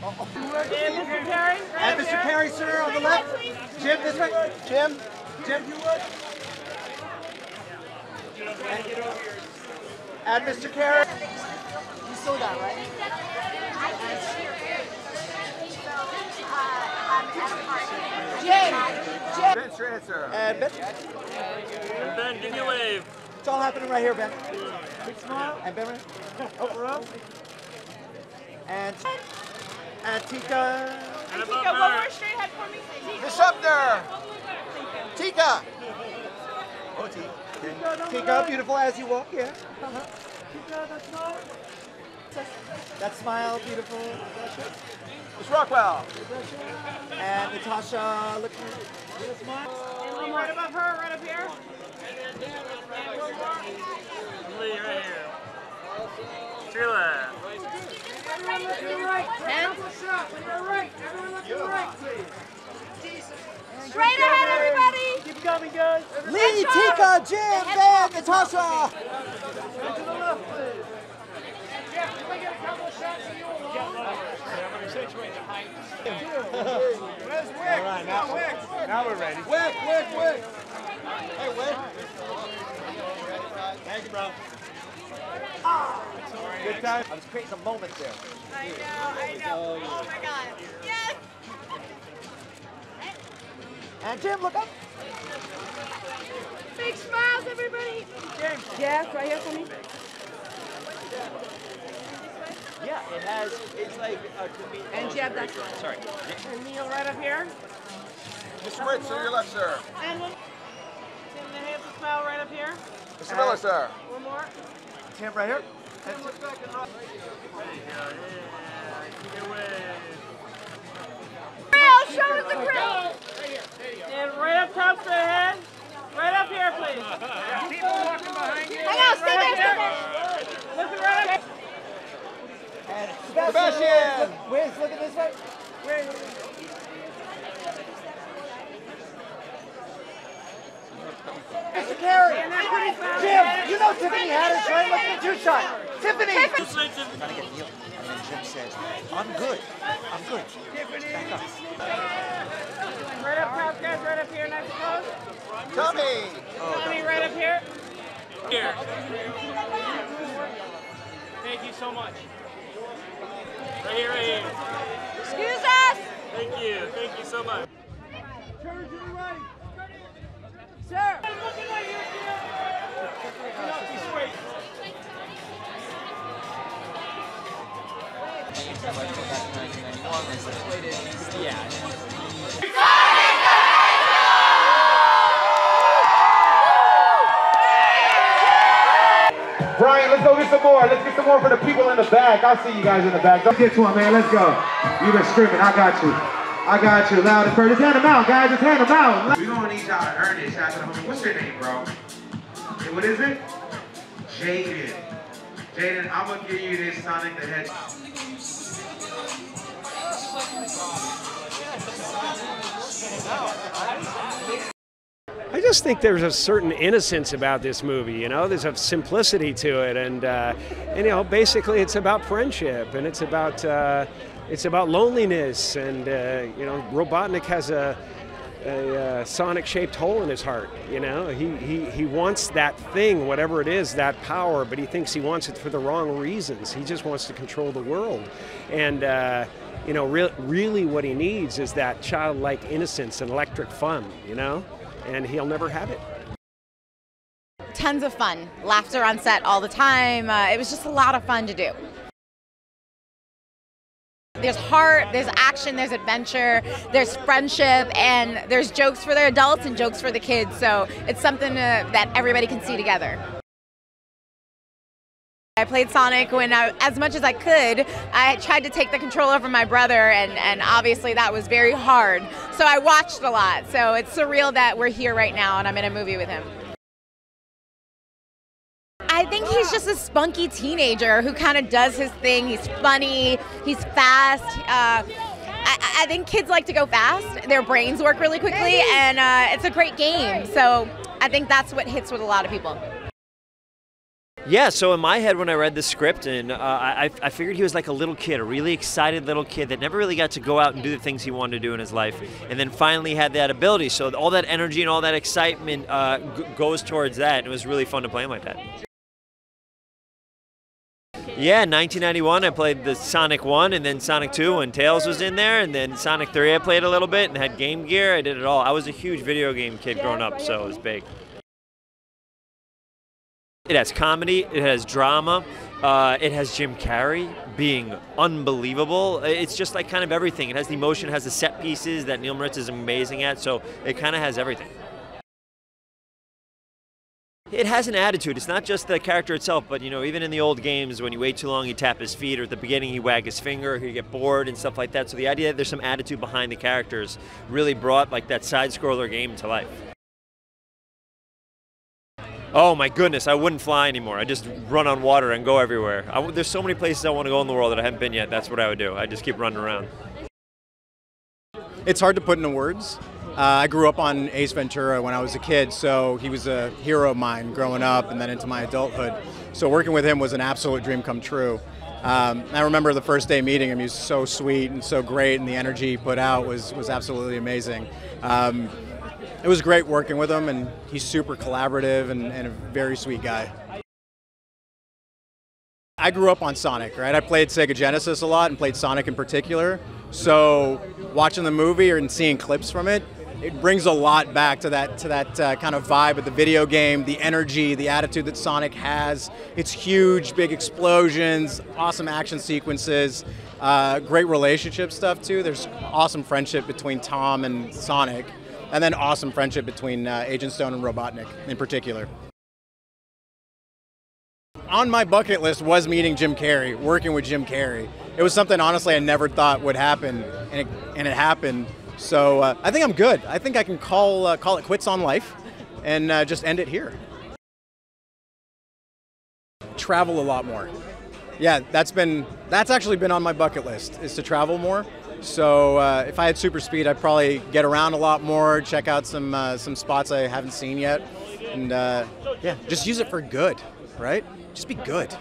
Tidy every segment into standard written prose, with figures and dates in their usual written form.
And Mr. Carrey? And Mr. Carrey, sir, on the left. Jim, this way. Jim, you would. And Mr. Carrey. You still got, right? Jim! Ben's your answer. And Ben. And Ben, give me a wave. It's all happening right here, Ben. Big smile. And Ben, right? Over up. And Tika. And Tika, one more straight ahead for me. The Sumpter. Tika. Oh, Tika, beautiful as you walk, yeah. Tika, that smile. That smile, beautiful. It's Rockwell. And Natasha, look at the smile. And Lee right above her, right up here. Lee, right here. Sheila. Everyone look to the right. Beautiful shot. When you're right. Everyone look to the right, please. Straight ahead, everybody. Keep coming, guys. Lee, Tika, Jim, Ben, Natasha. And to the left, please. Jeff, can we get a couple of shots of you alone? Where's Wick? All right, now we're ready. Wick. Hey, Wick. Thank you, bro. Good time. I was creating some moments there. I know. Oh my God. Yes. And Jim, look up. Big smiles, everybody. James. Jeff, right here for me. Yeah, it has, it's like a convenient. And Jeff, that's Sorry. And Neal right up here. Mr. Schwartz, to your left, sir. And Tim, the handsome smile right up here. Mr. Miller, sir. One more. Tim, right here. Tim, look back and right. There you go. Yeah. Give me a wave. Grill, show us the grill. And right up top, straight ahead. Right up here, please. People walking behind you. Hang on, stay there. Looking right up. And Sebastian! Wiz, looking this way. Mr. Carrey! Jim, you know Tiffany Haddish, right? Look at the two-shot. Tiffany! Trying to get Neal. And then Jim says, I'm good. Tiffany. Back up. Right up top, guys. Right up here, next close. Tommy! Tommy, right up here. Here. Thank you so much. Right here. Excuse us. Thank you so much. Turn to the right. Sir. Looking right here, Brian, let's go get some more. Let's get some more for the people in the back. I'll see you guys in the back. Let's get to him, man. Let's go. You've been screaming. I got you. Loud and clear. Just hand them out, guys. Just hand them out. We're going to need y'all to earn this. Shout out to the homie. What's your name, bro? Hey, what is it? Jaden. Jaden, I'm going to give you this Sonic the Hedgehog. I just think there's a certain innocence about this movie, you know, there's a simplicity to it, and you know, basically it's about friendship, and it's about loneliness, and you know, Robotnik has a Sonic-shaped hole in his heart, you know, he wants that thing, whatever it is, that power, but he thinks he wants it for the wrong reasons. He just wants to control the world, and you know, really what he needs is that childlike innocence and electric fun, you know. And he'll never have it. Tons of fun. Laughter on set all the time. It was just a lot of fun to do. There's heart, there's action, there's adventure, there's friendship, and there's jokes for the adults and jokes for the kids. So it's something that everybody can see together. I played Sonic when as much as I could. I tried to take the controller from my brother, and obviously that was very hard. So I watched a lot. So it's surreal that we're here right now and I'm in a movie with him. I think he's just a spunky teenager who kind of does his thing. He's funny, he's fast. I think kids like to go fast. Their brains work really quickly, and it's a great game. So I think that's what hits with a lot of people. Yeah, so in my head when I read the script, and I figured he was like a little kid, a really excited little kid that never really got to go out and do the things he wanted to do in his life, and then finally had that ability. So all that energy and all that excitement goes towards that, and it was really fun to play him like that. Yeah, in 1991 I played the Sonic 1 and then Sonic 2 when Tails was in there, and then Sonic 3 I played a little bit and had Game Gear. I did it all. I was a huge video game kid growing up, so it was big. It has comedy, it has drama, it has Jim Carrey being unbelievable. It's just like kind of everything. It has the emotion, it has the set pieces that Neal is amazing at, so it kind of has everything. It has an attitude. It's not just the character itself, but you know, even in the old games, when you wait too long, you tap his feet, or at the beginning, you wag his finger, or you get bored and stuff like that. So the idea that there's some attitude behind the characters really brought like that side-scroller game to life. Oh my goodness, I wouldn't fly anymore. I just run on water and go everywhere. There's so many places I want to go in the world that I haven't been yet. That's what I would do. I just keep running around. It's hard to put into words. I grew up on Ace Ventura when I was a kid, so he was a hero of mine growing up and then into my adulthood. So working with him was an absolute dream come true. I remember the first day meeting him. He was so sweet and so great, and the energy he put out was absolutely amazing. It was great working with him, and he's super collaborative and a very sweet guy. I grew up on Sonic, right? I played Sega Genesis a lot and played Sonic in particular. So watching the movie and seeing clips from it, it brings a lot back to that kind of vibe of the video game, the energy, the attitude that Sonic has. It's huge, big explosions, awesome action sequences, great relationship stuff too. There's awesome friendship between Tom and Sonic, and then awesome friendship between Agent Stone and Robotnik in particular. On my bucket list was meeting Jim Carrey, working with Jim Carrey. It was something, honestly, I never thought would happen, and it happened. So I think I'm good. I think I can call it quits on life and just end it here. Travel a lot more. Yeah, that's actually been on my bucket list, is to travel more. So if I had super speed, I'd probably get around a lot more, check out some spots I haven't seen yet, and yeah, just use it for good, right? Just be good.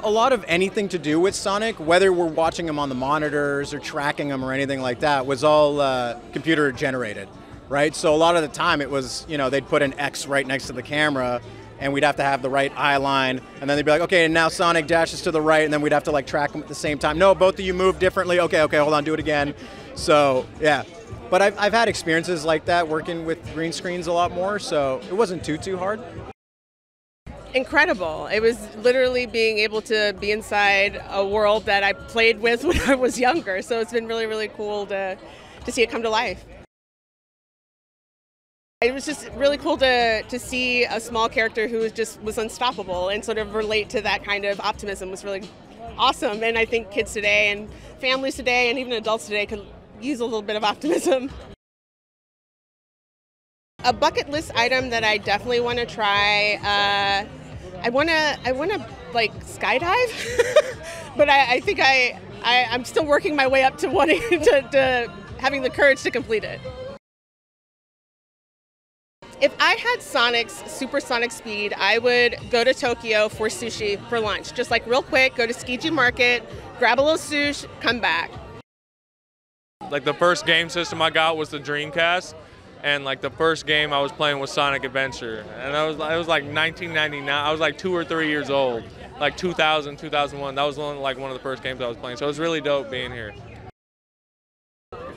A lot of anything to do with Sonic, whether we're watching him on the monitors or tracking him or anything like that, was all computer generated, right? So a lot of the time it was, you know, they'd put an X right next to the camera, and we'd have to have the right eye line, and then they'd be like, okay, and now Sonic dashes to the right, and then we'd have to like track them at the same time. No, both of you move differently. Okay, hold on, do it again. So yeah, but I've had experiences like that working with green screens a lot more, so it wasn't too hard. Incredible. It was literally being able to be inside a world that I played with when I was younger, so it's been really, really cool to see it come to life. It was just really cool to see a small character who was unstoppable and sort of relate to that kind of optimism was really awesome. And I think kids today and families today and even adults today could use a little bit of optimism. A bucket list item that I definitely want to try, I want to like skydive, but I think I'm still working my way up to wanting to having the courage to complete it. If I had Sonic's supersonic speed, I would go to Tokyo for sushi for lunch. Just like real quick, go to Tsukiji Market, grab a little sushi, come back. Like the first game system I got was the Dreamcast, and like the first game I was playing was Sonic Adventure, and it was like 1999. I was like 2 or 3 years old, like 2000, 2001. That was like one of the first games I was playing. So it was really dope being here.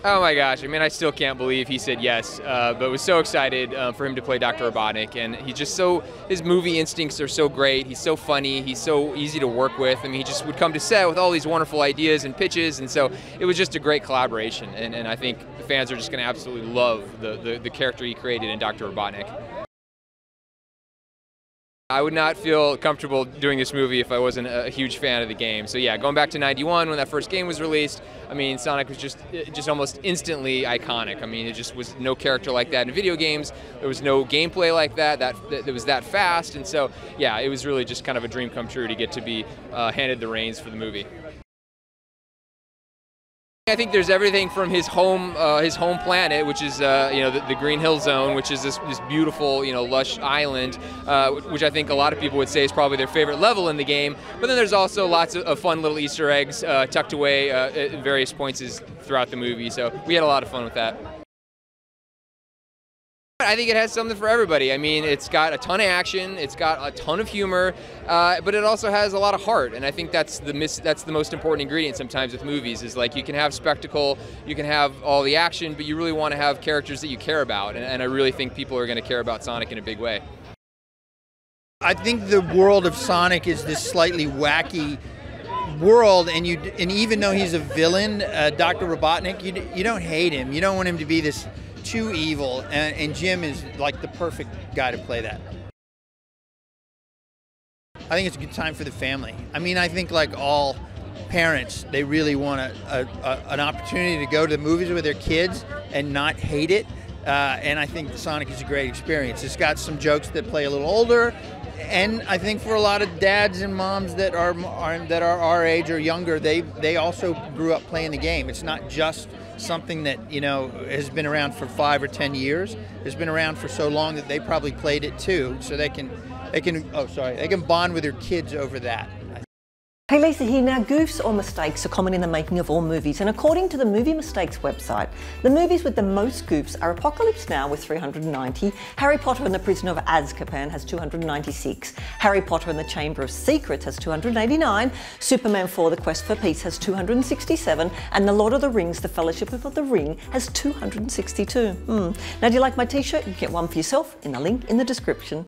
Oh my gosh, I mean, I still can't believe he said yes, but was so excited for him to play Dr. Robotnik, and he's just his movie instincts are so great, he's so funny, he's so easy to work with. I mean, he just would come to set with all these wonderful ideas and pitches, and so it was just a great collaboration, and I think the fans are just going to absolutely love the character he created in Dr. Robotnik. I would not feel comfortable doing this movie if I wasn't a huge fan of the game. So yeah, going back to '91 when that first game was released, I mean, Sonic was just almost instantly iconic. I mean, it just was no character like that in video games. There was no gameplay like that was that fast. And so yeah, it was really just kind of a dream come true to get to be handed the reins for the movie. I think there's everything from his home planet, which is the Green Hill Zone, which is this beautiful lush island, which I think a lot of people would say is probably their favorite level in the game. But then there's also lots of fun little Easter eggs tucked away at various points throughout the movie. So we had a lot of fun with that. I think it has something for everybody. I mean, it's got a ton of action, it's got a ton of humor, but it also has a lot of heart. And I think that's the most important ingredient sometimes with movies. Is like you can have spectacle, you can have all the action, but you really want to have characters that you care about. And I really think people are going to care about Sonic in a big way. I think the world of Sonic is this slightly wacky world, and even though he's a villain, Dr. Robotnik, you don't hate him. You don't want him to be this too evil, and Jim is like the perfect guy to play that. I think it's a good time for the family. I mean, I think like all parents, they really want an opportunity to go to the movies with their kids and not hate it. And I think Sonic is a great experience. It's got some jokes that play a little older, and I think for a lot of dads and moms that are our age or younger, they also grew up playing the game. It's not just something that has been around for 5 or 10 years. It's been around for so long that they probably played it too, so they can bond with their kids over that. Hey Lisa here. Now, goofs or mistakes are common in the making of all movies, and according to the Movie Mistakes website, the movies with the most goofs are Apocalypse Now with 390, Harry Potter and the Prisoner of Azkaban has 296, Harry Potter and the Chamber of Secrets has 289, Superman 4 The Quest for Peace has 267, and The Lord of the Rings The Fellowship of the Ring has 262. Now, do you like my t-shirt? You get one for yourself in the link in the description.